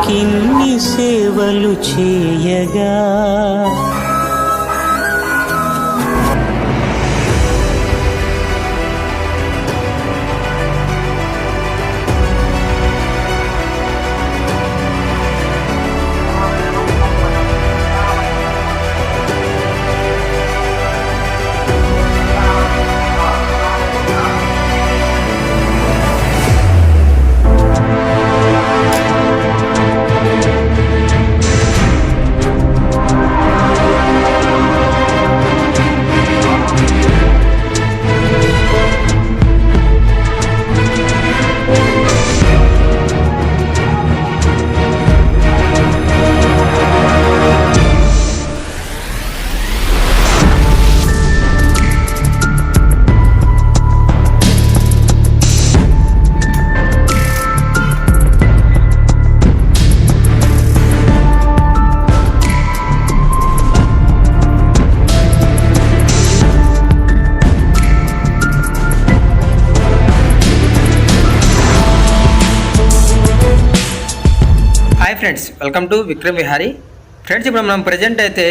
నీకిన్ని సేవలు చేయగా hi friends, welcome to Vikram Vihari. Friends, ఇప్పుడు మనం ప్రజెంట్ అయితే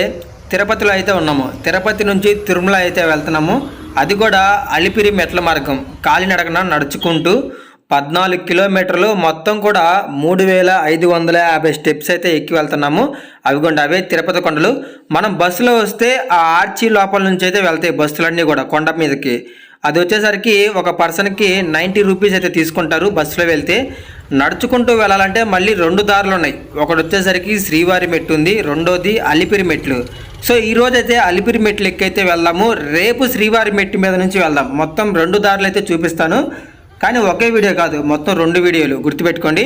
తిరుపతిలో అయితే ఉన్నాము. తిరుపతి నుంచి తిరుమల అయితే వెళ్తున్నాము. అది కూడా అలిపిరి మెట్ల మార్గం, కాలినడకన నడుచుకుంటూ 14 కిలోమీటర్లు, మొత్తం కూడా 3550 స్టెప్స్ అయితే ఎక్కి వెళ్తున్నాము. అవే తిరుపతి కొండలు. మనం బస్సులో వస్తే ఆ ఆర్చి లోపల నుంచి అయితే వెళ్తాయి బస్సులన్నీ కూడా కొండ మీదకి. అది వచ్చేసరికి ఒక పర్సన్కి 90 రూపీస్ అయితే తీసుకుంటారు బస్సులో వెళ్తే. నడుచుకుంటూ వెళ్ళాలంటే మళ్ళీ 2 దారులు ఉన్నాయి. ఒకటి వచ్చేసరికి శ్రీవారి మెట్టు ఉంది, రెండోది అలిపిరి మెట్లు. సో ఈరోజు అయితే అలిపిరి మెట్లు ఎక్కైతే వెళ్దాము, రేపు శ్రీవారి మెట్టు మీద నుంచి వెళ్దాం. మొత్తం 2 దారులు అయితే చూపిస్తాను, కానీ ఒకే వీడియో కాదు, మొత్తం 2 వీడియోలు. గుర్తుపెట్టుకోండి.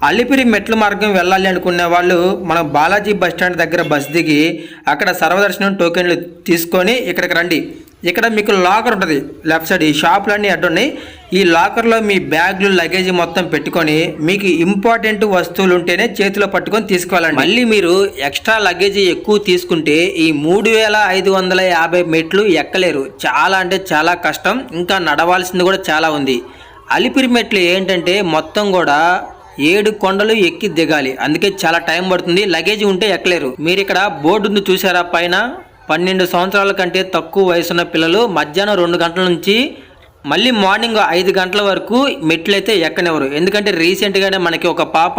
అలిపిరి మెట్ల మార్గం వెళ్ళాలి అనుకునే వాళ్ళు మనం బాలాజీ బస్ స్టాండ్ దగ్గర బస్ దిగి అక్కడ సర్వదర్శనం టోకెన్లు తీసుకొని ఇక్కడికి రండి. ఇక్కడ మీకు లాకర్ ఉంటుంది లెఫ్ట్ సైడ్. ఈ షాపులన్నీ అడ్డున్నాయి. ఈ లాకర్లో మీ బ్యాగులు లగేజ్ మొత్తం పెట్టుకొని మీకు ఇంపార్టెంట్ వస్తువులు ఉంటేనే చేతిలో పట్టుకొని తీసుకువెళ్ళండి. మళ్ళీ మీరు ఎక్స్ట్రా లగేజ్ ఎక్కువ తీసుకుంటే ఈ 3550 మెట్లు ఎక్కలేరు. చాలా అంటే చాలా కష్టం. ఇంకా నడవాల్సింది కూడా చాలా ఉంది. అలిపిరి మెట్లు ఏంటంటే మొత్తం కూడా 7 కొండలు ఎక్కి దిగాలి. అందుకే చాలా టైం పడుతుంది. లగేజ్ ఉంటే ఎక్కలేరు. మీరు ఇక్కడ బోర్డు ఉంది చూసారా పైన, 12 సంవత్సరాల కంటే తక్కువ వయసున్న పిల్లలు మధ్యాహ్నం 2 గంటల నుంచి మళ్ళీ మార్నింగ్ 5 గంటల వరకు మెట్లు అయితే ఎక్కనివ్వరు. ఎందుకంటే రీసెంట్గానే మనకి ఒక పాప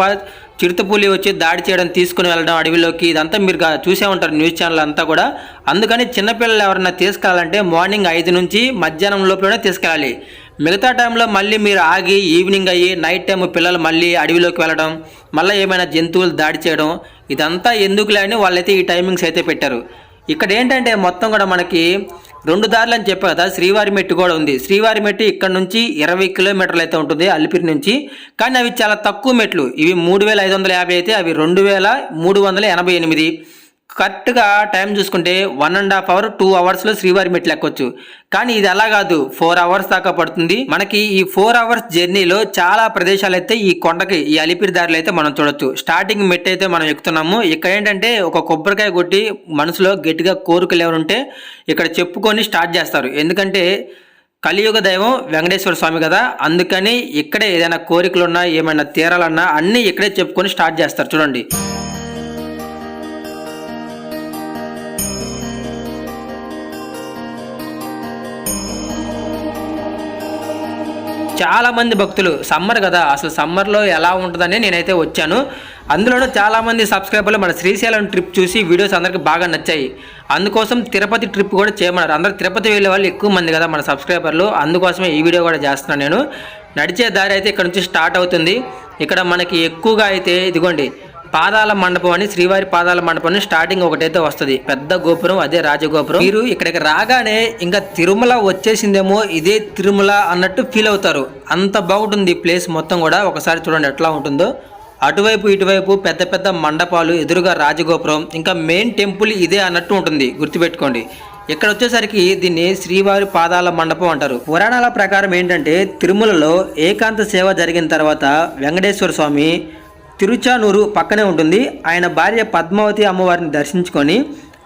చిరుతపులి వచ్చి దాడి చేయడం, తీసుకుని వెళ్ళడం అడవిలోకి, ఇదంతా మీరు చూసే ఉంటారు న్యూస్ ఛానల్ అంతా కూడా. అందుకని చిన్నపిల్లలు ఎవరైనా తీసుకెళ్ళాలంటే మార్నింగ్ 5 నుంచి మధ్యాహ్నం లోపలనే తీసుకెళ్ళాలి. మిగతా టైంలో మళ్ళీ మీరు ఆగి ఈవినింగ్ అయ్యి నైట్ టైం పిల్లలు మళ్ళీ అడవిలోకి వెళ్ళడం, మళ్ళీ ఏమైనా జంతువులు దాడి చేయడం, ఇదంతా ఎందుకులే అని వాళ్ళైతే ఈ టైమింగ్స్ అయితే పెట్టారు. ఇక్కడ ఏంటంటే మొత్తం కూడా మనకి 2 దారులు అని చెప్పా కదా, శ్రీవారి మెట్టు కూడా ఉంది. శ్రీవారి మెట్టు ఇక్కడ నుంచి 20 కిలోమీటర్లు అయితే ఉంటుంది అలిపిరి నుంచి. కానీ అవి చాలా తక్కువ మెట్లు. ఇవి 3550 అయితే అవి 2388. కరెక్ట్గా టైం చూసుకుంటే 1.5 అవర్ 2 అవర్స్లో శ్రీవారి మెట్లు ఎక్కొచ్చు. కానీ ఇది అలా కాదు, 4 అవర్స్ దాకా పడుతుంది. మనకి ఈ 4 అవర్స్ జర్నీలో చాలా ప్రదేశాలు అయితే ఈ కొండకి, ఈ అలిపిరి దారిలో అయితే మనం చూడొచ్చు. స్టార్టింగ్ మెట్టు అయితే మనం ఎక్కుతున్నాము. ఇక్కడ ఏంటంటే ఒక కొబ్బరికాయ కొట్టి మనసులో గట్టిగా కోరికలు ఎవరుంటే ఇక్కడ చెప్పుకొని స్టార్ట్ చేస్తారు. ఎందుకంటే కలియుగ దైవం వెంకటేశ్వర స్వామి కదా, అందుకని ఇక్కడే ఏదైనా కోరికలున్నా ఏమైనా తీరాలన్నా అన్నీ ఇక్కడే చెప్పుకొని స్టార్ట్ చేస్తారు. చూడండి, చాలా మంది భక్తులు. సమ్మర్ కదా, అసలు సమ్మర్లో ఎలా ఉంటుందని నేనైతే వచ్చాను. అందులోనూ చాలామంది సబ్స్క్రైబర్లు మన శ్రీశైలం ట్రిప్ చూసి వీడియోస్ అందరికి బాగా నచ్చాయి. అందుకోసం తిరుపతి ట్రిప్ కూడా చేయమన్నారు. అందరూ తిరుపతి వెళ్ళే వాళ్ళు ఎక్కువ మంది కదా మన సబ్స్క్రైబర్లు, అందుకోసమే ఈ వీడియో కూడా చేస్తున్నాను నేను. నడిచే దారి అయితే ఇక్కడ నుంచి స్టార్ట్ అవుతుంది. ఇక్కడ మనకి ఎక్కువగా అయితే ఇదిగోండి పాదాల మండపం అని, శ్రీవారి పాదాల మండపం స్టార్టింగ్ ఒకటైతే వస్తుంది, పెద్ద గోపురం, అదే రాజగోపురం. మీరు ఇక్కడికి రాగానే ఇంకా తిరుమల వచ్చేసిందేమో, ఇదే తిరుమల అన్నట్టు ఫీల్ అవుతారు. అంత బాగుంటుంది ప్లేస్ మొత్తం కూడా. ఒకసారి చూడండి ఎట్లా ఉంటుందో. అటువైపు ఇటువైపు పెద్ద పెద్ద మండపాలు, ఎదురుగా రాజగోపురం, ఇంకా మెయిన్ టెంపుల్ ఇదే అన్నట్టు ఉంటుంది. గుర్తుపెట్టుకోండి. ఇక్కడ వచ్చేసరికి దీన్ని శ్రీవారి పాదాల మండపం అంటారు. పురాణాల ప్రకారం ఏంటంటే తిరుమలలో ఏకాంత సేవ జరిగిన తర్వాత వెంకటేశ్వర స్వామి తిరుచానూరు పక్కనే ఉంటుంది. ఆయన భార్య పద్మావతి అమ్మవారిని దర్శించుకొని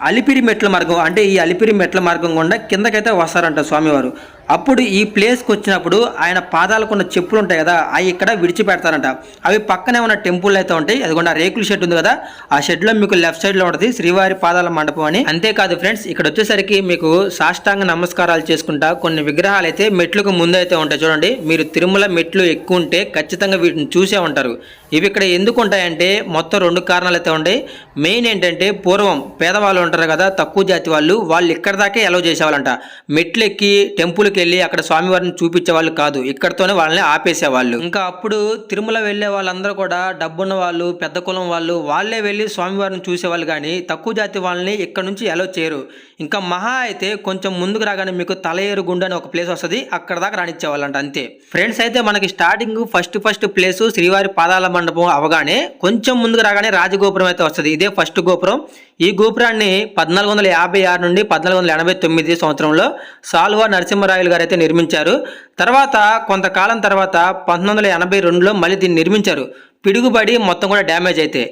అలిపిరి మెట్ల మార్గం, అంటే ఈ అలిపిరి మెట్ల మార్గం గుండా కిందకైతే వస్తారంట స్వామివారు. అప్పుడు ఈ ప్లేస్కి వచ్చినప్పుడు ఆయన పాదాలకు ఉన్న చెప్పులు ఉంటాయి కదా, అవి ఇక్కడ విడిచిపెడతారంట. అవి పక్కనే ఉన్న టెంపుల్ అయితే ఉంటాయి. అదిగోండి ఆ రేకుల షెడ్ ఉంది కదా, ఆ షెడ్లో మీకు లెఫ్ట్ సైడ్లో ఉంటుంది శ్రీవారి పాదాల మండపం అని. అంతేకాదు ఫ్రెండ్స్, ఇక్కడ వచ్చేసరికి మీకు సాష్టాంగ నమస్కారాలు చేసుకుంటా కొన్ని విగ్రహాలు అయితే మెట్లకు ముందు అయితే ఉంటాయి. చూడండి, మీరు తిరుమల మెట్లు ఎక్కువ ఉంటే ఖచ్చితంగా వీటిని చూసే ఉంటారు. ఇవి ఇక్కడ ఎందుకు ఉంటాయంటే మొత్తం 2 కారణాలు అయితే ఉంటాయి. మెయిన్ ఏంటంటే పూర్వం పేదవాళ్ళు ఉంటారు కదా, తక్కువ జాతి వాళ్ళు ఇక్కడ దాకే అలౌ చేసేవాళ్ళంట. మెట్లు ఎక్కి టెంపుల్కి వెళ్ళి అక్కడ స్వామివారిని చూపించే వాళ్ళు కాదు, ఇక్కడతోనే వాళ్ళని ఆపేసేవాళ్ళు. ఇంకా అప్పుడు తిరుమల వెళ్ళే వాళ్ళందరూ కూడా డబ్బున్న వాళ్ళు, పెద్ద కులం వాళ్ళే వెళ్ళి స్వామివారిని చూసేవాళ్ళు, కానీ తక్కువ జాతి వాళ్ళని ఇక్కడ నుంచి అలౌ చేయరు. ఇంకా మహా అయితే కొంచెం ముందుకు రాగానే మీకు తలయేరు గుండు అని ఒక ప్లేస్ వస్తుంది, అక్కడ దాకా రానిచ్చేవాళ్ళంట, అంతే. ఫ్రెండ్స్ అయితే మనకి స్టార్టింగ్ ఫస్ట్ ప్లేస్ శ్రీవారి పాదాల మండపం అవగానే కొంచెం ముందుకు రాగానే రాజగోపురం అయితే వస్తుంది. ఇదే ఫస్ట్ గోపురం. ఈ గోపురాన్ని 1456 నుండి 1489 సంవత్సరంలో సాల్వా నరసింహరాయలు గారు అయితే నిర్మించారు. తర్వాత కొంతకాలం తర్వాత 1982లో మళ్ళీ దీన్ని నిర్మించారు. పిడుగుబడి మొత్తం కూడా డ్యామేజ్ అయితే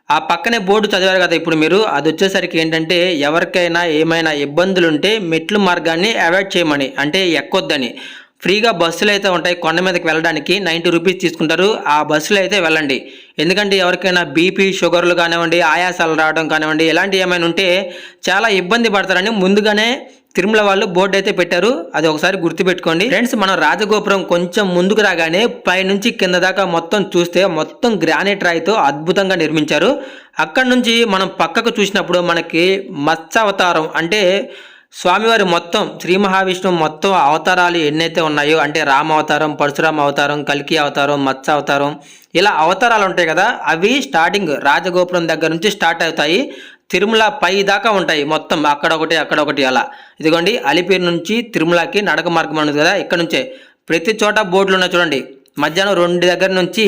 ఆ పక్కనే బోర్డు చదివారు కదా ఇప్పుడు మీరు, అది వచ్చేసరికి ఏంటంటే ఎవరికైనా ఏమైనా ఇబ్బందులు ఉంటే మెట్లు మార్గాన్ని అవాయిడ్ చేయమని, అంటే ఎక్కొద్దని. ఫ్రీగా బస్సులు అయితే ఉంటాయి కొండ మీదకి వెళ్ళడానికి, 90 రూపీస్ తీసుకుంటారు. ఆ బస్సులు అయితే వెళ్ళండి. ఎందుకంటే ఎవరికైనా బీపీ షుగర్లు కానివ్వండి, ఆయాసాలు రావడం కానివ్వండి, ఇలాంటివి ఏమైనా ఉంటే చాలా ఇబ్బంది పడతారని ముందుగానే తిరుమల వాళ్ళు బోర్డు అయితే పెట్టారు. అది ఒకసారి గుర్తుపెట్టుకోండి ఫ్రెండ్స్. మనం రాజగోపురం కొంచెం ముందుకు రాగానే పైనుంచి కింద దాకా మొత్తం చూస్తే మొత్తం గ్రానైట్ రాయితో అద్భుతంగా నిర్మించారు. అక్కడ నుంచి మనం పక్కకు చూసినప్పుడు మనకి మత్స్య అవతారం, అంటే స్వామివారి మొత్తం శ్రీ మహావిష్ణువు మొత్తం అవతారాలు ఎన్నైతే ఉన్నాయో, అంటే రామ అవతారం, పరశురామ అవతారం, కల్కి అవతారం, మత్స్య అవతారం, ఇలా అవతారాలు ఉంటాయి కదా, అవి స్టార్టింగ్ రాజగోపురం దగ్గర నుంచి స్టార్ట్ అవుతాయి. తిరుమల పై దాకా ఉంటాయి మొత్తం, అక్కడొకటి అలా. ఇదిగోండి అలిపిరి నుంచి తిరుమలకి నడక మార్గం ఉన్నది కదా, ఇక్కడ నుంచే ప్రతి చోట బోర్డులు ఉన్నాయి చూడండి. మధ్యాహ్నం 2 దగ్గర నుంచి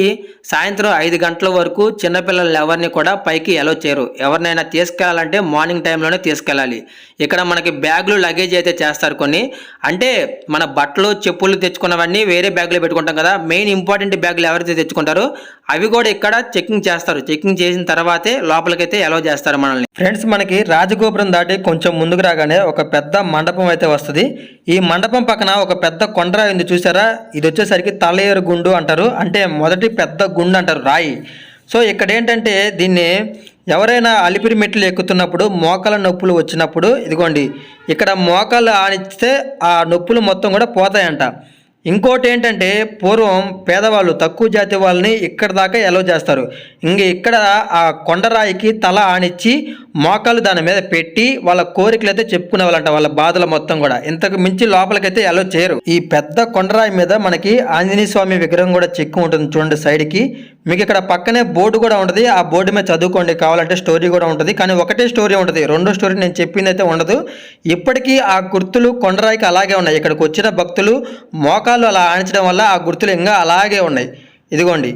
సాయంత్రం 5 గంటల వరకు చిన్నపిల్లలు ఎవరిని కూడా పైకి అలౌ చేయరు. ఎవరినైనా తీసుకెళ్లాలంటే మార్నింగ్ టైంలోనే తీసుకెళ్ళాలి. ఇక్కడ మనకి బ్యాగులు లగేజ్ అయితే చేస్తారు కొన్ని, అంటే మన బట్టలు చెప్పులు తెచ్చుకున్నవన్నీ వేరే బ్యాగులో పెట్టుకుంటాం కదా, మెయిన్ ఇంపార్టెంట్ బ్యాగులు ఎవరైతే తెచ్చుకుంటారో అవి కూడా ఇక్కడ చెకింగ్ చేస్తారు. చెకింగ్ చేసిన తర్వాతే లోపలికైతే అలౌ చేస్తారు మనల్ని. ఫ్రెండ్స్, మనకి రాజగోపురం దాటి కొంచెం ముందుకు రాగానే ఒక పెద్ద మండపం అయితే వస్తుంది. ఈ మండపం పక్కన ఒక పెద్ద కొండరాయి ఉంది చూసారా, ఇది వచ్చేసరికి తలయేరు గుండు అంటారు, అంటే మొదటి పెద్ద గుండు అంటారు, రాయి. సో ఇక్కడ ఏంటంటే దీన్ని ఎవరైనా అలిపిరి మెట్లు ఎక్కుతున్నప్పుడు మోకాల నొప్పులు వచ్చినప్పుడు ఇదిగోండి ఇక్కడ మోకాలు ఆనిస్తే ఆ నొప్పులు మొత్తం కూడా పోతాయంట. ఇంకోటి ఏంటంటే పూర్వం పేదవాళ్ళు తక్కువ జాతి వాళ్ళని ఇక్కడ దాకా అలౌ చేస్తారు. ఇక్కడ ఆ కొండరాయికి తల ఆనిచ్చి మోకాలు దాని మీద పెట్టి వాళ్ళ కోరికలు అయితే చెప్పుకునే వాళ్ళంట, వాళ్ళ బాధలు మొత్తం కూడా. ఇంతకు మించి లోపలికైతే అలౌ చేయరు. ఈ పెద్ద కొండరాయి మీద మనకి ఆంజనేయ స్వామి విగ్రహం కూడా చెక్కు ఉంటుంది చూడండి సైడ్కి. మీకు ఇక్కడ పక్కనే బోర్డు కూడా ఉంటుంది, ఆ బోర్డు మీద చదువుకోండి, కావాలంటే స్టోరీ కూడా ఉంటుంది. కానీ ఒకటే స్టోరీ ఉంటుంది, రెండో స్టోరీ నేను చెప్పింది అయితే ఉండదు. ఇప్పటికీ ఆ గుర్తులు కొండరాయికి అలాగే ఉన్నాయి. ఇక్కడికి వచ్చిన భక్తులు మోకాలు అలా ఆనించడం వల్ల ఆ గుర్తులు ఇంకా అలాగే ఉన్నాయి. ఇదిగోండి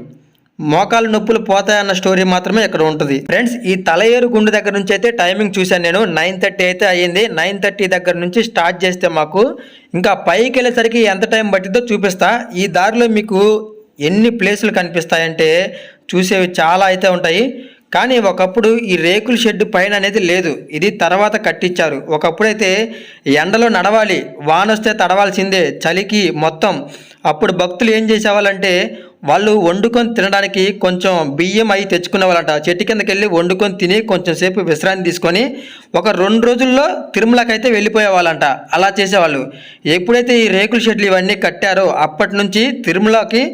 మోకాలు నొప్పులు పోతాయన్న స్టోరీ మాత్రమే ఇక్కడ ఉంటుంది. ఫ్రెండ్స్, ఈ తలయేరు గుండు దగ్గర నుంచి అయితే టైమింగ్ చూశాను నేను, 9:30 అయితే అయ్యింది. 9:30 దగ్గర నుంచి స్టార్ట్ చేస్తే మాకు ఇంకా పైకి వెళ్ళేసరికి ఎంత టైం పట్టిందో చూపిస్తా. ఈ దారిలో మీకు ఎన్ని ప్లేసులు కనిపిస్తాయంటే చూసేవి చాలా అయితే ఉంటాయి. కానీ ఒకప్పుడు ఈ రేకుల షెడ్ పైన అనేది లేదు, ఇది తర్వాత కట్టించారు. ఒకప్పుడైతే ఎండలో నడవాలి, వాన వస్తే తడవాల్సిందే, చలికి మొత్తం. అప్పుడు భక్తులు ఏం చేసేవాళ్ళంటే వాళ్ళు వండుకొని తినడానికి కొంచెం బియ్యం అవి తెచ్చుకునే వాళ్ళంట. చెట్టు కిందకి వెళ్ళి వండుకొని తిని కొంచెం సేపు విశ్రాంతి తీసుకొని ఒక 2 రోజుల్లో తిరుమలకైతే వెళ్ళిపోయే వాళ్ళంట. అలా చేసేవాళ్ళు. ఎప్పుడైతే ఈ రేకుల షెడ్లు ఇవన్నీ కట్టారో అప్పటి నుంచి తిరుమలకి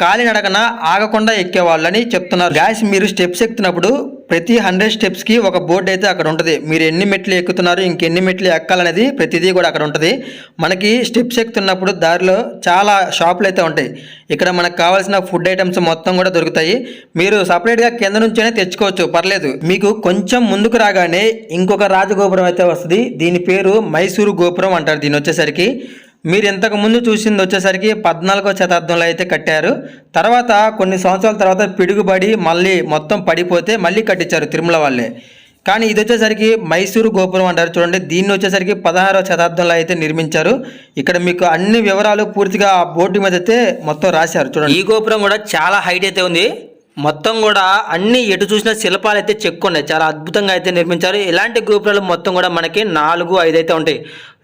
కాలినడకన ఆగకుండా ఎక్కేవాళ్ళని చెప్తున్నారు. గాయస్, మీరు స్టెప్స్ ఎక్కుతున్నప్పుడు ప్రతి 100 స్టెప్స్కి ఒక బోర్డు అయితే అక్కడ ఉంటుంది. మీరు ఎన్ని మెట్లు ఎక్కుతున్నారు, ఇంకెన్ని మెట్లు ఎక్కాలనేది ప్రతిదీ కూడా అక్కడ ఉంటుంది. మనకి స్టెప్స్ ఎక్కుతున్నప్పుడు దారిలో చాలా షాపులు అయితే ఉంటాయి. ఇక్కడ మనకు కావాల్సిన ఫుడ్ ఐటమ్స్ మొత్తం కూడా దొరుకుతాయి. మీరు సపరేట్గా కింద నుంచైనా తెచ్చుకోవచ్చు, పర్లేదు. మీకు కొంచెం ముందుకు రాగానే ఇంకొక రాజగోపురం అయితే వస్తుంది. దీని పేరు మైసూరు గోపురం అంటారు. దీని వచ్చేసరికి మీరు ఇంతకు ముందు చూసింది వచ్చేసరికి 14వ శతాబ్దంలో అయితే కట్టారు. తర్వాత కొన్ని సంవత్సరాల తర్వాత పిడుగుబడి మళ్ళీ మొత్తం పడిపోతే మళ్ళీ కట్టించారు తిరుమల వాళ్ళే. కానీ ఇది వచ్చేసరికి మైసూరు గోపురం అంటారు చూడండి. దీన్ని వచ్చేసరికి 16వ శతాబ్దంలో అయితే నిర్మించారు. ఇక్కడ మీకు అన్ని వివరాలు పూర్తిగా ఆ బోర్డు మీద అయితే మొత్తం రాశారు చూడండి. ఈ గోపురం కూడా చాలా హైట్ అయితే ఉంది. మొత్తం కూడా అన్ని ఎటు చూసిన శిల్పాలు అయితే చెక్కున్నాయి, చాలా అద్భుతంగా అయితే నిర్మించారు. ఇలాంటి గోపురాలు మొత్తం కూడా మనకి 4-5 అయితే ఉంటాయి.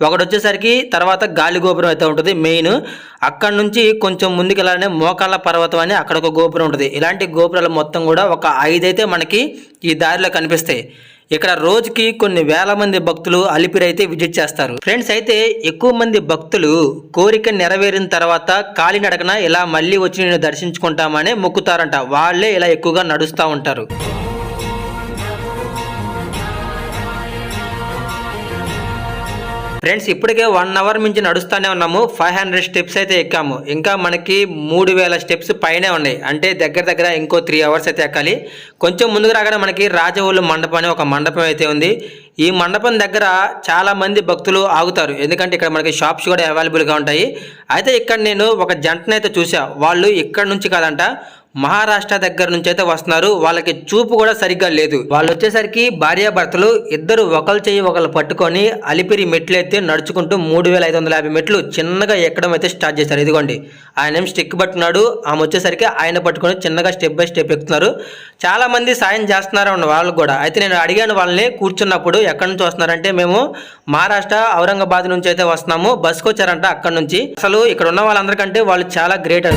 ఒకటి వచ్చేసరికి తర్వాత గాలి గోపురం అయితే ఉంటుంది మెయిన్. అక్కడ నుంచి కొంచెం ముందుకు వెళ్ళాలనే మోకాళ్ళ పర్వతం అని అక్కడ ఒక గోపురం ఉంటుంది. ఇలాంటి గోపురాలు మొత్తం కూడా ఒక 5 అయితే మనకి ఈ దారిలో కనిపిస్తాయి. ఇక్కడ రోజుకి కొన్ని వేల మంది భక్తులు అలిపిరి అయితే విజిట్ చేస్తారు. ఫ్రెండ్స్, అయితే ఎక్కువ మంది భక్తులు కోరిక నెరవేరిన తర్వాత కాలినడకన ఇలా మళ్ళీ వచ్చి నేను దర్శించుకుంటామని మొక్కుతారంట. వాళ్ళే ఇలా ఎక్కువగా నడుస్తూ ఉంటారు. ఫ్రెండ్స్, ఇప్పటికే 1 అవర్ మించి నడుస్తూనే ఉన్నాము. 500 స్టెప్స్ అయితే ఎక్కాము. ఇంకా మనకి 3000 స్టెప్స్ పైనే ఉన్నాయి. అంటే దగ్గర ఇంకో 3 అవర్స్ అయితే ఎక్కాలి. కొంచెం ముందుకు రాగానే మనకి రాజవోలు మండపం అనే ఒక మండపం అయితే ఉంది. ఈ మండపం దగ్గర చాలా మంది భక్తులు ఆగుతారు, ఎందుకంటే ఇక్కడ మనకి షాప్స్ కూడా అవైలబుల్గా ఉంటాయి. అయితే ఇక్కడ నేను ఒక జంటనైతే చూసా. వాళ్ళు ఇక్కడ నుంచి కాదంట, మహారాష్ట్ర దగ్గర నుంచి అయితే వస్తున్నారు. వాళ్ళకి చూపు కూడా సరిగ్గా లేదు. వాళ్ళు వచ్చేసరికి భార్యాభర్తలు ఇద్దరు ఒకరు చెయ్యి ఒకరు పట్టుకొని అలిపిరి మెట్లు అయితే నడుచుకుంటూ 3550 మెట్లు చిన్నగా ఎక్కడం అయితే స్టార్ట్ చేశారు. ఇదిగోండి, ఆయన ఏం స్టిక్ పట్టుకున్నాడు, ఆమె వచ్చేసరికి ఆయన పట్టుకొని చిన్నగా స్టెప్ బై స్టెప్ ఎక్కుతున్నారు. చాలా మంది సాయం చేస్తున్నారు వాళ్ళు కూడా. అయితే నేను అడిగాను వాళ్ళని కూర్చున్నప్పుడు, ఎక్కడి నుంచి వస్తున్నారంటే మేము మహారాష్ట్ర ఔరంగాబాద్ నుంచి అయితే వస్తున్నాము, బస్కి వచ్చారంట అక్కడ నుంచి. అసలు ఇక్కడ ఉన్న వాళ్ళందరికంటే వాళ్ళు చాలా గ్రేట్.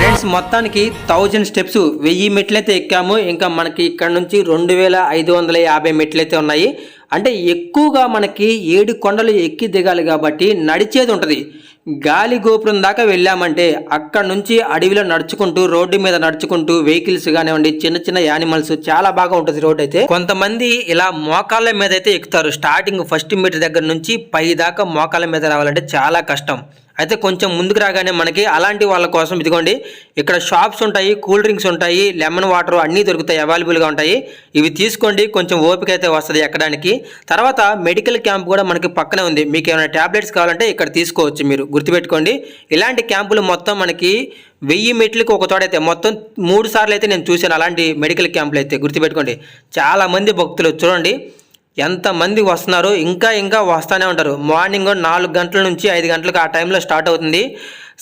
ఫ్రెండ్స్, మొత్తానికి 1000 స్టెప్స్ 1000 మెట్లయితే ఎక్కాము. ఇంకా మనకి ఇక్కడ నుంచి 2550 మెట్లయితే ఉన్నాయి. అంటే ఎక్కువగా మనకి 7 కొండలు ఎక్కి దిగాలి కాబట్టి నడిచేది ఉంటుంది. గాలి గోపురం దాకా వెళ్ళామంటే అక్కడ నుంచి అడవిలో నడుచుకుంటూ, రోడ్డు మీద నడుచుకుంటూ, వెహికల్స్ కానివ్వండి, చిన్న చిన్న యానిమల్స్, చాలా బాగా ఉంటుంది రోడ్ అయితే. కొంతమంది ఇలా మోకాళ్ళ మీద అయితే ఎక్కుతారు. స్టార్టింగ్ ఫస్ట్ మీటర్ దగ్గర నుంచి పై దాకా మోకాళ్ళ మీద రావాలంటే చాలా కష్టం. అయితే కొంచెం ముందుకు రాగానే మనకి అలాంటి వాళ్ళ కోసం ఇదిగోండి, ఇక్కడ షాప్స్ ఉంటాయి, కూల్ డ్రింక్స్ ఉంటాయి, లెమన్ వాటర్ అన్నీ దొరుకుతాయి, అవైలబుల్గా ఉంటాయి. ఇవి తీసుకోండి, కొంచెం ఓపిక అయితే వస్తుంది ఎక్కడానికి. తర్వాత మెడికల్ క్యాంప్ కూడా మనకి పక్కనే ఉంది. మీకు ఏమైనా ట్యాబ్లెట్స్ కావాలంటే ఇక్కడ తీసుకోవచ్చు. మీరు గుర్తుపెట్టుకోండి, ఇలాంటి క్యాంపులు మొత్తం మనకి 1000 మెట్లకు ఒక తోడైతే మొత్తం 3 సార్లు అయితే నేను చూశాను అలాంటి మెడికల్ క్యాంపులు అయితే. గుర్తుపెట్టుకోండి, చాలామంది భక్తులు చూడండి ఎంతమంది వస్తున్నారు, ఇంకా వస్తూనే ఉంటారు. మార్నింగ్ 4 గంటల నుంచి 5 గంటలకు ఆ టైంలో స్టార్ట్ అవుతుంది.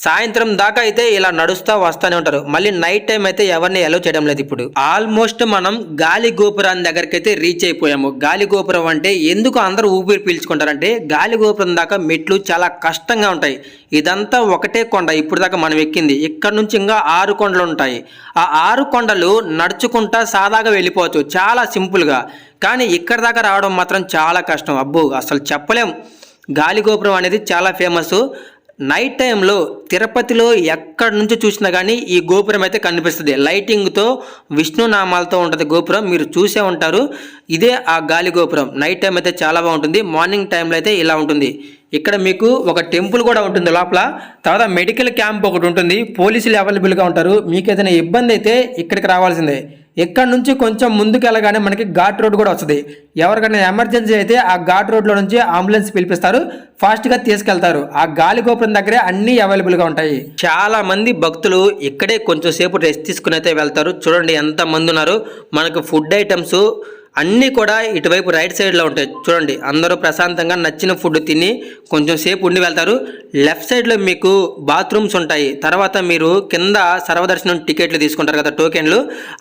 సాయంత్రం దాకా అయితే ఇలా నడుస్తూ వస్తూనే ఉంటారు. మళ్ళీ నైట్ టైం అయితే ఎవరిని అలౌ చేయడం లేదు. ఇప్పుడు ఆల్మోస్ట్ మనం గాలి గోపురం దగ్గరికి అయితే రీచ్ అయిపోయాము. గాలి గోపురం అంటే ఎందుకు అందరూ ఊపిరి పీల్చుకుంటారంటే, గాలి గోపురం దాకా మెట్లు చాలా కష్టంగా ఉంటాయి. ఇదంతా ఒకటే కొండ ఇప్పుడు దాకా మనం ఎక్కింది. ఇక్కడ నుంచి ఇంకా 6 కొండలు ఉంటాయి. ఆ 6 కొండలు నడుచుకుంటా సాదాగా వెళ్ళిపోవచ్చు చాలా సింపుల్గా. కానీ ఇక్కడ దాకా రావడం మాత్రం చాలా కష్టం. అబ్బో, అసలు చెప్పలేం. గాలి గోపురం అనేది చాలా ఫేమస్. నైట్ టైంలో తిరుపతిలో ఎక్కడి నుంచి చూసినా కానీ ఈ గోపురం అయితే కనిపిస్తుంది. లైటింగ్తో, విష్ణునామాలతో ఉంటుంది గోపురం. మీరు చూసే ఉంటారు. ఇదే ఆ గాలి గోపురం. నైట్ టైం అయితే చాలా బాగుంటుంది. మార్నింగ్ టైంలో అయితే ఇలా ఉంటుంది. ఇక్కడ మీకు ఒక టెంపుల్ కూడా ఉంటుంది లోపల. తర్వాత మెడికల్ క్యాంప్ ఒకటి ఉంటుంది. పోలీసులు అవైలబుల్గా ఉంటారు. మీకు ఏదైనా ఇబ్బంది అయితే ఇక్కడికి రావాల్సిందే. ఇక్కడ నుంచి కొంచెం ముందుకు వెళ్ళగానే మనకి ఘాట్ రోడ్ కూడా వస్తుంది. ఎవరికైనా ఎమర్జెన్సీ అయితే ఆ ఘాట్ రోడ్లో నుంచి అంబులెన్స్ పిలిపిస్తారు, ఫాస్ట్గా తీసుకెళ్తారు. ఆ గాలి గోపురం దగ్గరే అన్నీ అవైలబుల్గా ఉంటాయి. చాలా మంది భక్తులు ఇక్కడే కొంచెం సేపు రెస్ట్ తీసుకుని అయితే వెళ్తారు. చూడండి ఎంత మంది ఉన్నారు. మనకు ఫుడ్ ఐటమ్స్ అన్నీ కూడా ఇటువైపు రైట్ సైడ్లో ఉంటాయి. చూడండి, అందరూ ప్రశాంతంగా నచ్చిన ఫుడ్ తిని కొంచెం సేపు ఉండి వెళ్తారు. లెఫ్ట్ సైడ్లో మీకు బాత్రూమ్స్ ఉంటాయి. తర్వాత మీరు కింద సర్వదర్శనం టికెట్లు తీసుకుంటారు కదా, టోకెన్లు,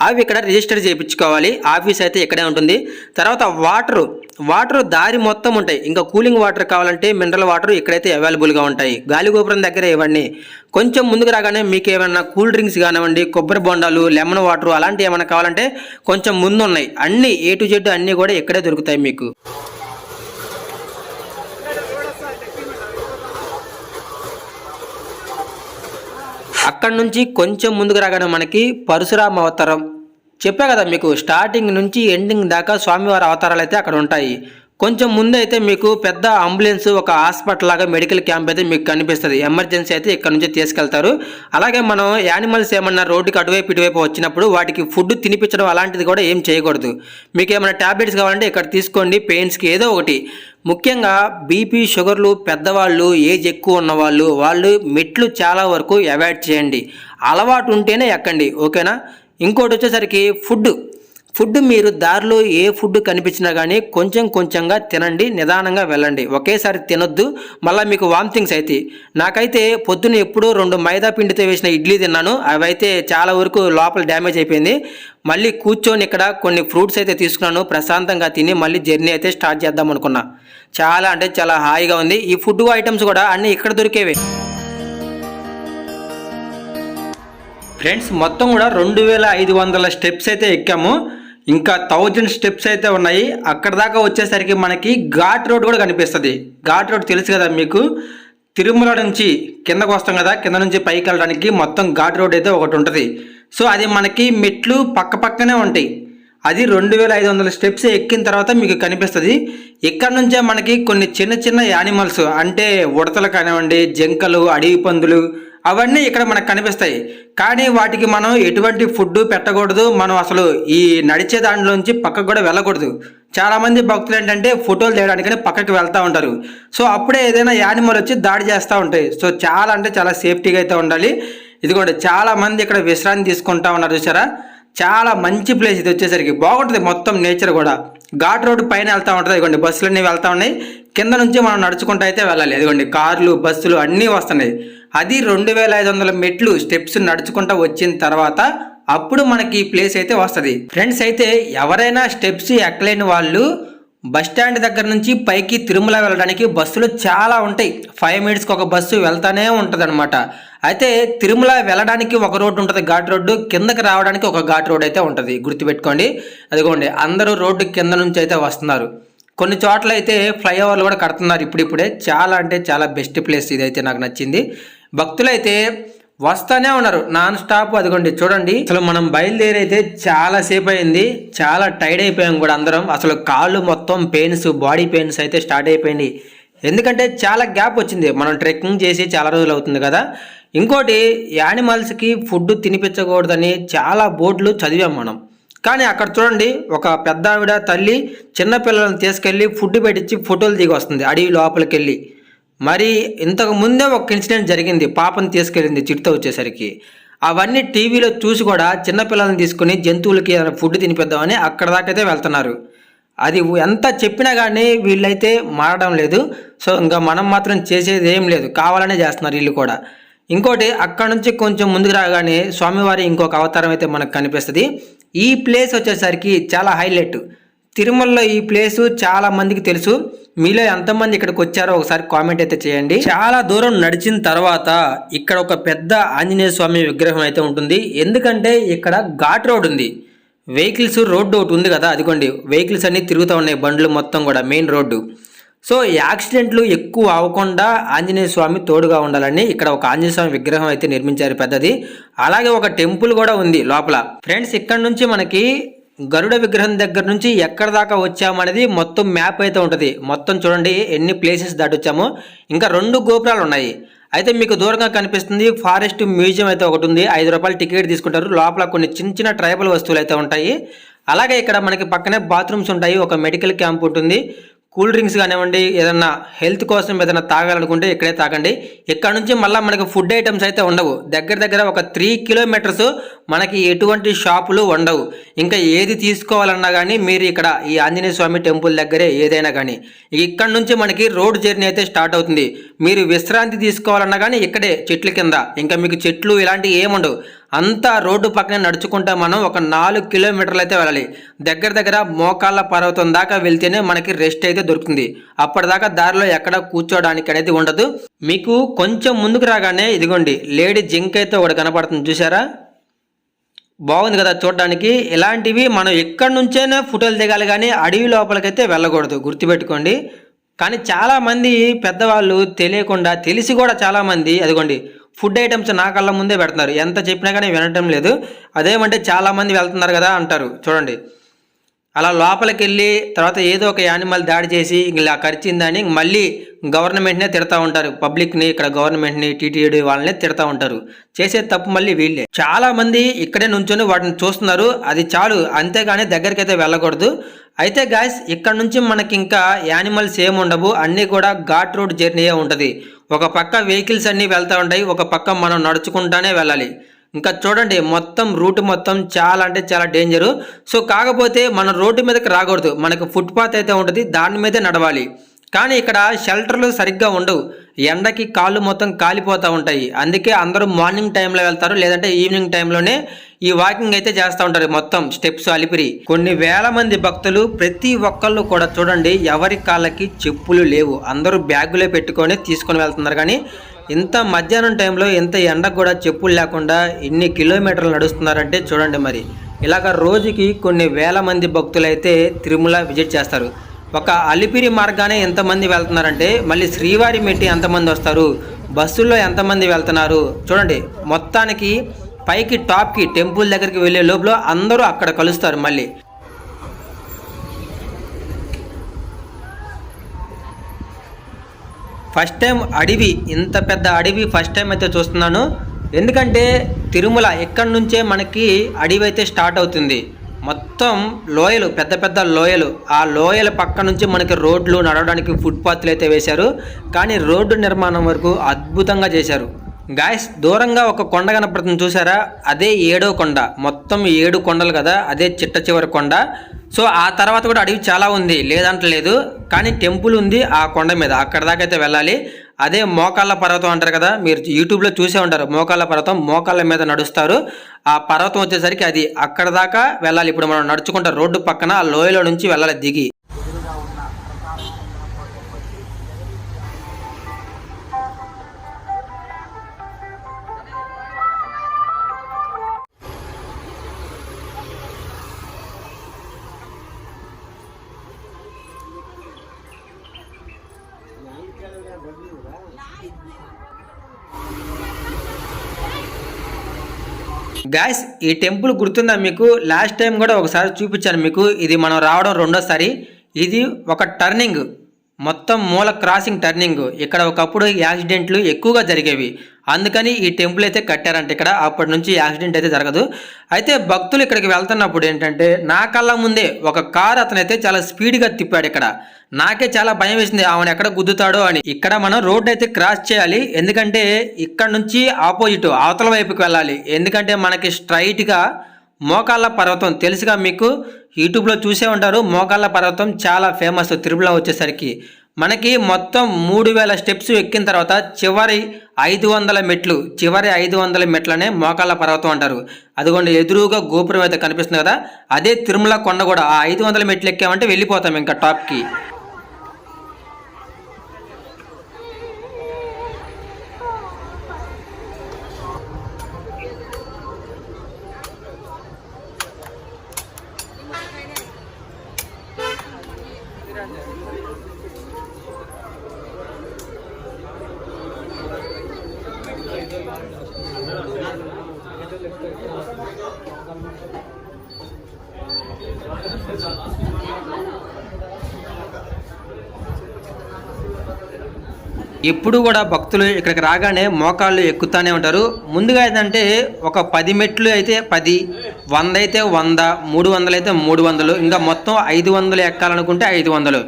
అవి ఇక్కడ రిజిస్టర్ చేయించుకోవాలి. ఆఫీస్ అయితే ఇక్కడే ఉంటుంది. తర్వాత వాటర్ దారి మొత్తం ఉంటాయి. ఇంకా కూలింగ్ వాటర్ కావాలంటే మినరల్ వాటర్ ఇక్కడైతే అవైలబుల్గా ఉంటాయి. గాలిగోపురం దగ్గర ఇవన్నీ. కొంచెం ముందుకు రాగానే మీకు ఏమైనా కూల్ డ్రింక్స్ కానివ్వండి, కొబ్బరి బొండాలు, లెమన్ వాటర్ అలాంటివి ఏమైనా కావాలంటే కొంచెం ముందు ఉన్నాయి. అన్నీ A to Z అన్నీ కూడా ఇక్కడే దొరుకుతాయి మీకు. అక్కడ నుంచి కొంచెం ముందుకు రాగానే మనకి పరశురామ అవతారం చెప్పా కదా మీకు, స్టార్టింగ్ నుంచి ఎండింగ్ దాకా స్వామివారి అవతారాలు అయితే అక్కడ ఉంటాయి. కొంచెం ముందు అయితే మీకు పెద్ద అంబులెన్స్, ఒక హాస్పిటల్ లాగా మెడికల్ క్యాంప్ అయితే మీకు కనిపిస్తుంది. ఎమర్జెన్సీ అయితే ఇక్కడ నుంచి తీసుకెళ్తారు. అలాగే మనం యానిమల్స్ ఏమన్నా రోడ్డుకి అటువైపు ఇటువైపు వచ్చినప్పుడు వాటికి ఫుడ్ తినిపించడం అలాంటిది కూడా ఏం చేయకూడదు. మీకు ఏమైనా ట్యాబ్లెట్స్ కావాలంటే ఇక్కడ తీసుకోండి, పెయిన్స్కి ఏదో ఒకటి. ముఖ్యంగా బీపీ, షుగర్లు, పెద్దవాళ్ళు, ఏజ్ ఎక్కువ ఉన్నవాళ్ళు, వాళ్ళు మెట్లు చాలా వరకు అవాయిడ్ చేయండి. అలవాటు ఉంటేనే ఎక్కండి, ఓకేనా. ఇంకోటి వచ్చేసరికి ఫుడ్ మీరు దారిలో ఏ ఫుడ్ కనిపించినా కానీ కొంచెం కొంచెంగా తినండి, నిదానంగా వెళ్ళండి. ఒకేసారి తినొద్దు, మళ్ళీ మీకు వామిటింగ్స్ అవుతాయి. నాకైతే పొద్దున్న ఎప్పుడో 2 మైదా పిండితో వేసిన ఇడ్లీ తిన్నాను, అవైతే చాలా వరకు లోపల డ్యామేజ్ అయిపోయింది. మళ్ళీ కూర్చొని ఇక్కడ కొన్ని ఫ్రూట్స్ అయితే తీసుకున్నాను, ప్రశాంతంగా తిని మళ్ళీ జర్నీ అయితే స్టార్ట్ చేద్దాం అనుకున్నా. చాలా అంటే చాలా హాయిగా ఉంది. ఈ ఫుడ్ ఐటమ్స్ కూడా అన్నీ ఇక్కడ దొరికేవే. ఫ్రెండ్స్ మొత్తం కూడా 2500 స్టెప్స్ అయితే ఎక్కాము, ఇంకా 1000 స్టెప్స్ అయితే ఉన్నాయి. అక్కడ దాకా వచ్చేసరికి మనకి ఘాట్ రోడ్ కూడా కనిపిస్తుంది. ఘాట్ రోడ్ తెలుసు కదా మీకు, తిరుమల నుంచి కిందకు వస్తాం కదా, కింద నుంచి పైకి వెళ్ళడానికి మొత్తం ఘాట్ రోడ్ అయితే ఒకటి ఉంటుంది. సో అది మనకి మెట్లు పక్క పక్కనే ఉంటాయి. అది 2500 స్టెప్స్ ఎక్కిన తర్వాత మీకు కనిపిస్తుంది. ఇక్కడ నుంచే మనకి కొన్ని చిన్న చిన్న యానిమల్స్ అంటే ఉడతలు కానివ్వండి, జింకలు, అడవి పందులు అవన్నీ ఇక్కడ మనకు కనిపిస్తాయి. కానీ వాటికి మనం ఎటువంటి ఫుడ్ పెట్టకూడదు, మనం అసలు ఈ నడిచే దాంట్లోంచి పక్కకు కూడా వెళ్ళకూడదు. చాలామంది భక్తులు ఏంటంటే ఫోటోలు తీయడానికని పక్కకి వెళ్తూ ఉంటారు. సో అప్పుడే ఏదైనా యానిమల్ వచ్చి దాడి చేస్తూ ఉంటాయి. సో చాలా అంటే చాలా సేఫ్టీగా అయితే ఉండాలి. ఇదిగోండి చాలామంది ఇక్కడ విశ్రాంతి తీసుకుంటా ఉన్నారు చూసారా, చాలా మంచి ప్లేస్ ఇది. వచ్చేసరికి బాగుంటుంది మొత్తం నేచర్ కూడా. ఘాట్ రోడ్డు పైన వెళ్తూ ఉంటుంది, ఇదిగోండి బస్సులన్నీ వెళ్తూ ఉన్నాయి. కింద నుంచి మనం నడుచుకుంటూ అయితే వెళ్ళాలి. ఇదిగోండి కార్లు, బస్సులు అన్నీ వస్తున్నాయి. అది 2500 మెట్లు స్టెప్స్ నడుచుకుంటూ వచ్చిన తర్వాత అప్పుడు మనకి ఈ ప్లేస్ అయితే వస్తుంది. ఫ్రెండ్స్ అయితే ఎవరైనా స్టెప్స్ ఎక్కలేని వాళ్ళు బస్ స్టాండ్ దగ్గర నుంచి పైకి తిరుమల వెళ్ళడానికి బస్సులు చాలా ఉంటాయి. 5 మినిట్స్కి ఒక బస్సు వెళ్తానే ఉంటుంది అనమాట. అయితే తిరుమల వెళ్ళడానికి ఒక రోడ్డు ఉంటుంది ఘాట్ రోడ్డు, కిందకి రావడానికి ఒక ఘాట్ రోడ్ అయితే ఉంటుంది, గుర్తుపెట్టుకోండి. అదిగోండి అందరూ రోడ్డు కింద నుంచి అయితే వస్తున్నారు. కొన్ని చోట్ల అయితే ఫ్లైఓవర్లు కూడా కడుతున్నారు ఇప్పుడిప్పుడే. చాలా అంటే చాలా బెస్ట్ ప్లేస్ ఇదైతే, నాకు నచ్చింది. భక్తులు అయితే వస్తానే ఉన్నారు నాన్ స్టాప్. అదిగోండి చూడండి, అసలు మనం బయలుదేరైతే చాలా సేపు అయింది, చాలా టైర్డ్ అయిపోయాం కూడా అందరం. అసలు కాళ్ళు మొత్తం పెయిన్స్, బాడీ పెయిన్స్ అయితే స్టార్ట్ అయిపోయింది. ఎందుకంటే చాలా గ్యాప్ వచ్చింది, మనం ట్రెక్కింగ్ చేసి చాలా రోజులు అవుతుంది కదా. ఇంకోటి యానిమల్స్కి ఫుడ్ తినిపించకూడదని చాలా బోర్డులు చదివాం మనం. కానీ అక్కడ చూడండి ఒక పెద్ద ఆవిడ తల్లి చిన్నపిల్లలను తీసుకెళ్ళి ఫుడ్ పెట్టించి ఫోటోలు దిగి వస్తుంది అడవి లోపలికి వెళ్ళి. మరి ఇంతకు ముందే ఒక ఇన్సిడెంట్ జరిగింది, పాపను తీసుకెళ్ళింది చిరుత వచ్చేసరికి. అవన్నీ టీవీలో చూసి కూడా చిన్నపిల్లల్ని తీసుకుని జంతువులకి ఫుడ్ తినిపిద్దామని అక్కడ దాకైతే వెళ్తున్నారు. అది ఎంత చెప్పినా కానీ వీళ్ళైతే మారడం లేదు. సో ఇంకా మనం మాత్రం చేసేది ఏం లేదు, కావాలనే చేస్తున్నారు వీళ్ళు కూడా. ఇంకోటి అక్కడ నుంచి కొంచెం ముందుకు రాగానే స్వామివారి ఇంకొక అవతారం అయితే మనకు కనిపిస్తుంది. ఈ ప్లేస్ వచ్చేసరికి చాలా హైలైట్. తిరుమలలో ఈ ప్లేసు చాలా మందికి తెలుసు. మీలో ఎంతమంది ఇక్కడికి వచ్చారో ఒకసారి కామెంట్ అయితే చేయండి. చాలా దూరం నడిచిన తర్వాత ఇక్కడ ఒక పెద్ద ఆంజనేయ స్వామి విగ్రహం అయితే ఉంటుంది. ఎందుకంటే ఇక్కడ ఘాట్ రోడ్ ఉంది, వెహికల్స్ రోడ్డు ఒకటి ఉంది కదా, అదిగోండి వెహికల్స్ అన్నీ తిరుగుతూ ఉన్నాయి, బండ్లు మొత్తం కూడా మెయిన్ రోడ్డు. సో యాక్సిడెంట్లు ఎక్కువ అవ్వకుండా ఆంజనేయ స్వామి తోడుగా ఉండాలని ఇక్కడ ఒక ఆంజనేయ స్వామి విగ్రహం అయితే నిర్మించారు పెద్దది. అలాగే ఒక టెంపుల్ కూడా ఉంది లోపల. ఫ్రెండ్స్ ఇక్కడ నుంచి మనకి గరుడ విగ్రహం దగ్గర నుంచి ఎక్కడ దాకా వచ్చామనేది మొత్తం మ్యాప్ అయితే ఉంటుంది. మొత్తం చూడండి ఎన్ని ప్లేసెస్ దాటొచ్చామో. ఇంకా 2 గోపురాలు ఉన్నాయి. అయితే మీకు దూరంగా కనిపిస్తుంది ఫారెస్ట్ మ్యూజియం అయితే ఒకటి ఉంది. 5 రూపాయలు టికెట్ తీసుకుంటారు. లోపల కొన్ని చిన్న చిన్న ట్రైబల్ వస్తువులు అయితే ఉంటాయి. అలాగే ఇక్కడ మనకి పక్కనే బాత్రూమ్స్ ఉంటాయి, ఒక మెడికల్ క్యాంప్ ఉంటుంది. కూల్ డ్రింక్స్ కానివ్వండి, ఏదన్నా హెల్త్ కోసం ఏదైనా తాగాలనుకుంటే ఇక్కడే తాగండి. ఇక్కడ నుంచి మళ్ళీ మనకి ఫుడ్ ఐటమ్స్ అయితే ఉండవు. దగ్గర దగ్గర ఒక 3 కిలోమీటర్స్ మనకి ఎటువంటి షాపులు ఉండవు. ఇంకా ఏది తీసుకోవాలన్నా కానీ మీరు ఇక్కడ ఈ ఆంజనేయ స్వామి టెంపుల్ దగ్గరే ఏదైనా కానీ. ఇక్కడ నుంచి మనకి రోడ్ జర్నీ అయితే స్టార్ట్ అవుతుంది. మీరు విశ్రాంతి తీసుకోవాలన్నా కానీ ఇక్కడే చెట్ల కింద. ఇంకా మీకు చెట్లు ఇలాంటివి ఏముండవు, అంతా రోడ్డు పక్కన నడుచుకుంటా మనం ఒక 4 కిలోమీటర్లు అయితే వెళ్ళాలి. దగ్గర దగ్గర మోకాళ్ళ పర్వతం దాకా వెళ్తేనే మనకి రెస్ట్ అయితే దొరుకుతుంది. అప్పటిదాకా దారిలో ఎక్కడ కూర్చోడానికి అనేది ఉండదు. మీకు కొంచెం ముందుకు రాగానే ఇదిగోండి లేడీ జింక్ అయితే ఒకటి కనపడుతుంది చూసారా, బాగుంది కదా చూడడానికి. ఇలాంటివి మనం ఎక్కడి నుంచైనా ఫోటోలు దిగాలి కానీ అడవి లోపలికైతే వెళ్ళకూడదు, గుర్తుపెట్టుకోండి. కానీ చాలామంది పెద్దవాళ్ళు తెలియకుండా, తెలిసి కూడా చాలామంది అదిగోండి ఫుడ్ ఐటమ్స్ నా కళ్ళ ముందే పెడుతున్నారు. ఎంత చెప్పినా కానీ వినటం లేదు. అదేమంటే చాలామంది వెళ్తున్నారు కదా అంటారు చూడండి. అలా లోపలికి వెళ్ళి తర్వాత ఏదో ఒక యానిమల్ దాడి చేసి ఇలా కరిచిందని మళ్ళీ గవర్నమెంట్నే తిడతా ఉంటారు. పబ్లిక్ని, ఇక్కడ గవర్నమెంట్ని, టీటీడీ వాళ్ళనే తిడతా ఉంటారు. చేసే తప్పు మళ్ళీ వీళ్ళే. చాలామంది ఇక్కడే నుంచొని వాటిని చూస్తున్నారు, అది చాలు, అంతేగాని దగ్గరికి అయితే వెళ్ళకూడదు. అయితే గాయస్ ఇక్కడ నుంచి మనకి ఇంకా యానిమల్స్ ఏమి ఉండవు, అన్నీ కూడా ఘాట్ రోడ్ జర్నీయే ఉంటుంది. ఒక పక్క వెహికల్స్ అన్నీ వెళ్తూ ఉంటాయి, ఒక పక్క మనం నడుచుకుంటానే వెళ్ళాలి. ఇంకా చూడండి మొత్తం రూట్ మొత్తం చాలా అంటే చాలా డేంజరు. సో కాకపోతే మన రోడ్డు మీదకి రాకూడదు, మనకు ఫుట్పాత్ అయితే ఉంటుంది, దాని మీదే నడవాలి. కానీ ఇక్కడ షెల్టర్లు సరిగ్గా ఉండవు, ఎండకి కాళ్ళు మొత్తం కాలిపోతూ ఉంటాయి. అందుకే అందరూ మార్నింగ్ టైంలో వెళ్తారు, లేదంటే ఈవినింగ్ టైంలోనే ఈ వాకింగ్ అయితే చేస్తూ ఉంటారు. మొత్తం స్టెప్స్ అలిపిరి కొన్ని వేల మంది భక్తులు, ప్రతి ఒక్కళ్ళు కూడా చూడండి ఎవరి కాళ్ళకి చెప్పులు లేవు, అందరూ బ్యాగులే పెట్టుకొని తీసుకొని వెళ్తున్నారు. కానీ ఇంత మధ్యాహ్నం టైంలో ఇంత ఎండకు కూడా చెప్పులు లేకుండా ఇన్ని కిలోమీటర్లు నడుస్తున్నారంటే చూడండి. మరి ఇలాగ రోజుకి కొన్ని వేల మంది భక్తులు అయితే తిరుమల విజిట్ చేస్తారు. ఒక అలిపిరి మార్గానే ఎంతమంది వెళ్తున్నారంటే మళ్ళీ శ్రీవారి మెట్టి ఎంతమంది వస్తారు, బస్సుల్లో ఎంతమంది వెళ్తున్నారు చూడండి. మొత్తానికి పైకి టాప్కి టెంపుల్ దగ్గరికి వెళ్ళే లోపల అందరూ అక్కడ కలుస్తారు. మళ్ళీ ఫస్ట్ టైం అడవి, ఇంత పెద్ద అడవి ఫస్ట్ టైం అయితే చూస్తున్నాను. ఎందుకంటే తిరుమల ఎక్కడి నుంచే మనకి అడవి అయితే స్టార్ట్ అవుతుంది. మొత్తం లోయలు, పెద్ద పెద్ద లోయలు, ఆ లోయల పక్క నుంచి మనకి రోడ్లు నడవడానికి ఫుట్పాత్లు అయితే వేశారు. కానీ రోడ్డు నిర్మాణం వరకు అద్భుతంగా చేశారు. గాయస్ దూరంగా ఒక కొండ కనపడుతుంది చూసారా, అదే 7వ కొండ. మొత్తం 7 కొండలు కదా, అదే చిట్ట చివరి కొండ. సో ఆ తర్వాత కూడా అడవి చాలా ఉంది, లేదంటలేదు. కానీ టెంపుల్ ఉంది ఆ కొండ మీద, అక్కడ దాకా అయితే వెళ్ళాలి. అదే మోకాళ్ళ పర్వతం అంటారు కదా, మీరు యూట్యూబ్లో చూసే ఉంటారు. మోకాళ్ళ పర్వతం, మోకాళ్ళ మీద నడుస్తారు. ఆ పర్వతం వచ్చేసరికి అది అక్కడ దాకా వెళ్ళాలి. ఇప్పుడు మనం నడుచుకుంటా రోడ్డు పక్కన ఆ లోయలో నుంచి వెళ్ళాలి దిగి. గాయస్ ఈ టెంపుల్ గుర్తుందా మీకు? లాస్ట్ టైం కూడా ఒకసారి చూపించాను మీకు. ఇది మనం రావడం రెండోసారి. ఇది ఒక టర్నింగ్, మొత్తం మూల క్రాసింగ్ టర్నింగ్. ఇక్కడ ఒకప్పుడు యాక్సిడెంట్లు ఎక్కువగా జరిగేవి, అందుకని ఈ టెంపుల్ అయితే కట్టారంట ఇక్కడ. అప్పటి నుంచి యాక్సిడెంట్ అయితే జరగదు. అయితే భక్తులు ఇక్కడికి వెళ్తున్నప్పుడు ఏంటంటే నా కళ్ళ ముందే ఒక కార్ అతనైతే చాలా స్పీడ్గా తిప్పాడు. ఇక్కడ నాకే చాలా భయం వేసింది, ఆమెను ఎక్కడ గుద్దుతాడో అని. ఇక్కడ మనం రోడ్ అయితే క్రాస్ చేయాలి, ఎందుకంటే ఇక్కడ నుంచి ఆపోజిట్ అవతల వైపుకి వెళ్ళాలి. ఎందుకంటే మనకి స్ట్రైట్గా మోకాళ్ళ పర్వతం తెలుసుగా మీకు, యూట్యూబ్లో చూసే ఉంటారు. మోకాళ్ళ పర్వతం చాలా ఫేమస్ తిరుమల వచ్చేసరికి. మనకి మొత్తం 3000 స్టెప్స్ ఎక్కిన తర్వాత చివరి 500 మెట్లు, చివరి 500 మెట్లనే మోకాళ్ళ పర్వతం అంటారు. అదిగోండి ఎదురుగా గోపురం అయితే కనిపిస్తుంది కదా, అదే తిరుమల కొండ కూడా. ఆ 500 మెట్లు ఎక్కామంటే వెళ్ళిపోతాం ఇంకా టాప్కి. ఎప్పుడు కూడా భక్తులు ఇక్కడికి రాగానే మోకాళ్ళు ఎక్కుతానే ఉంటారు. ముందుగా ఏంటంటే ఒక 10 మెట్లు అయితే 10, 100 అయితే 100, 300 అయితే 300, ఇంకా మొత్తం 500 ఎక్కాలనుకుంటే 500.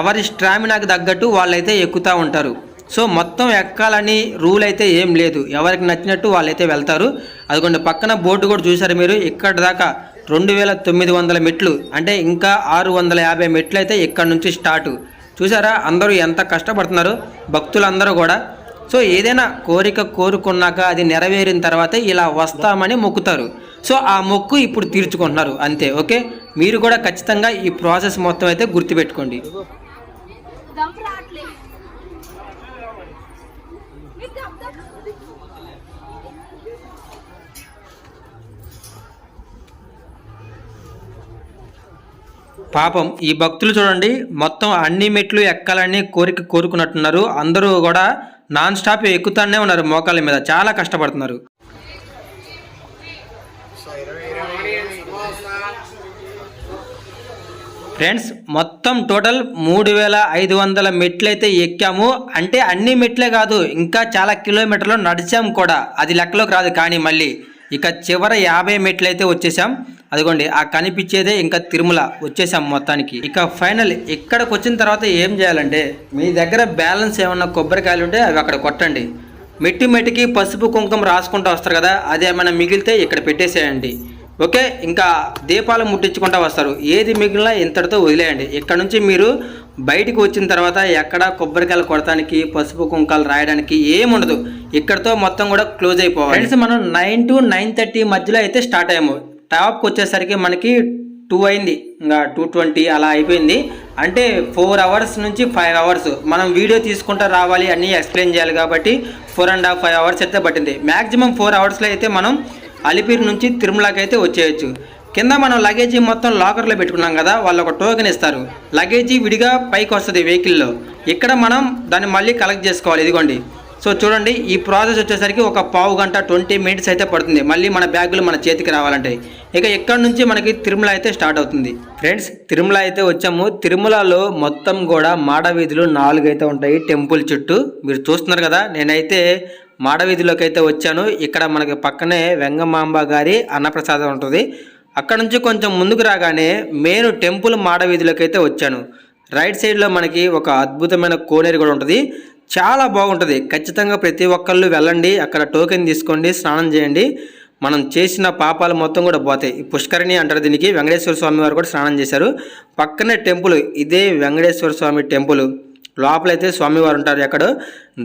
ఎవరి స్టామినాకి తగ్గట్టు వాళ్ళైతే ఎక్కుతూ ఉంటారు. సో మొత్తం ఎక్కాలని రూల్ అయితే ఏం లేదు, ఎవరికి నచ్చినట్టు వాళ్ళైతే వెళ్తారు. అదిగోండి పక్కన బోర్డు కూడా చూసారు మీరు, ఇక్కడ దాకా 2900 మెట్లు, అంటే ఇంకా 650 మెట్లు అయితే ఇక్కడ నుంచి స్టార్ట్. చూసారా అందరూ ఎంత కష్టపడుతున్నారు భక్తులందరూ కూడా. సో ఏదైనా కోరిక కోరుకున్నాక అది నెరవేరిన తర్వాత ఇలా వస్తామని మొక్కుతారు. సో ఆ మొక్కు ఇప్పుడు తీర్చుకుంటున్నారు అంతే. ఓకే, మీరు కూడా ఖచ్చితంగా ఈ ప్రాసెస్ మొత్తం అయితే గుర్తుపెట్టుకోండి. పాపం ఈ భక్తులు చూడండి, మొత్తం అన్ని మెట్లు ఎక్కాలని కోరుకున్నట్టున్నారు. అందరూ కూడా నాన్ స్టాప్ ఎక్కుతానే ఉన్నారు, మోకాళ్ళ మీద చాలా కష్టపడుతున్నారు. ఫ్రెండ్స్ మొత్తం టోటల్ 3500 మెట్లు అయితే ఎక్కాము. అంటే అన్ని మెట్లే కాదు, ఇంకా చాలా కిలోమీటర్లు నడిచాము కూడా, అది లెక్కలోకి రాదు. కానీ మళ్ళీ ఇక చివరి 50 మెట్లు అయితే వచ్చేసాం. అదిగోండి ఆ కనిపించేదే ఇంకా తిరుమల వచ్చేసాం మొత్తానికి. ఇక ఫైనల్ ఇక్కడికి వచ్చిన తర్వాత ఏం చేయాలంటే, మీ దగ్గర బ్యాలెన్స్ ఏమన్నా కొబ్బరికాయలు ఉంటే అవి అక్కడ కొట్టండి. మెట్టి మెట్టికి పసుపు కుంకుమ రాసుకుంటూ వస్తారు కదా, అదేమైనా మిగిలితే ఇక్కడ పెట్టేసేయండి. ఓకే, ఇంకా దీపాలు ముట్టించుకుంటూ వస్తారు. ఏది మిగిలినా ఇంతటితో వదిలేయండి. ఇక్కడ నుంచి మీరు బయటికి వచ్చిన తర్వాత ఎక్కడ కొబ్బరికాయలు కొడటానికి పసుపు కుంకాలు రాయడానికి ఏముండదు. ఇక్కడతో మొత్తం కూడా క్లోజ్ అయిపోవాలి. ఫ్రెండ్స్, మనం 9 to 9:30 మధ్యలో అయితే స్టార్ట్ అయ్యాము. టాప్కి వచ్చేసరికి మనకి 2 అయింది, ఇంకా 2:20 అలా అయిపోయింది. అంటే 4 అవర్స్ నుంచి 5 అవర్స్ మనం వీడియో తీసుకుంటూ రావాలి, అన్నీ ఎక్స్ప్లెయిన్ చేయాలి కాబట్టి 4.5 5 అవర్స్ అయితే పట్టింది. మ్యాక్సిమం 4 అవర్స్లో అయితే మనం అలిపిరి నుంచి తిరుమలకి అయితే వచ్చేయచ్చు. కింద మనం లగేజీ మొత్తం లాకర్లో పెట్టుకున్నాం కదా, వాళ్ళు ఒక టోకెన్ ఇస్తారు. లగేజీ విడిగా పైకి వస్తుంది వెహికల్లో. ఇక్కడ మనం దాన్ని మళ్ళీ కలెక్ట్ చేసుకోవాలి. ఇదిగోండి, సో చూడండి, ఈ ప్రాసెస్ వచ్చేసరికి ఒక పావు గంట 20 minutes అయితే పడుతుంది మళ్ళీ మన బ్యాగులు మన చేతికి రావాలంటే. ఇక ఇక్కడ నుంచి మనకి తిరుమల అయితే స్టార్ట్ అవుతుంది. ఫ్రెండ్స్, తిరుమల అయితే వచ్చాము. తిరుమలలో మొత్తం కూడా మాడవీధులు 4 అయితే ఉంటాయి టెంపుల్ చుట్టూ. మీరు చూస్తున్నారు కదా, నేనైతే మాడవీధిలోకి అయితే వచ్చాను. ఇక్కడ మనకి పక్కనే వెంగమాంబ గారి అన్నప్రసాదం ఉంటుంది. అక్కడ నుంచి కొంచెం ముందుకు రాగానే మెయిన్ టెంపుల్ మాడవీధిలోకి అయితే వచ్చాను. రైట్ సైడ్లో మనకి ఒక అద్భుతమైన కోనేరు కూడా ఉంటుంది, చాలా బాగుంటుంది. ఖచ్చితంగా ప్రతి ఒక్కళ్ళు వెళ్ళండి, అక్కడ టోకెన్ తీసుకోండి, స్నానం చేయండి, మనం చేసిన పాపాలు మొత్తం కూడా పోతాయి. ఈ పుష్కరిణి అంటారు దీనికి. వెంకటేశ్వర స్వామి వారు కూడా స్నానం చేశారు. పక్కనే టెంపుల్, ఇదే వెంకటేశ్వర స్వామి టెంపుల్. లోపలైతే స్వామివారు ఉంటారు. ఎక్కడో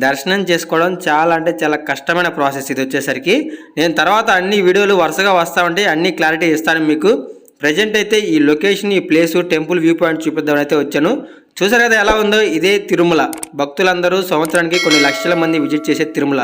దర్శనం చేసుకోవడం చాలా అంటే చాలా కష్టమైన ప్రాసెస్ ఇది వచ్చేసరికి. నేను తర్వాత అన్ని వీడియోలు వరుసగా వస్తూ ఉంటే అన్ని క్లారిటీ ఇస్తాను మీకు. ప్రజెంట్ అయితే ఈ లొకేషన్, ఈ ప్లేసు, టెంపుల్ వ్యూ పాయింట్ చూపిద్దామని అయితే వచ్చాను. చూసారు కదా ఎలా ఉందో, ఇదే తిరుమల. భక్తులందరూ సంవత్సరానికి కొన్ని లక్షల మంది విజిట్ చేసే తిరుమల.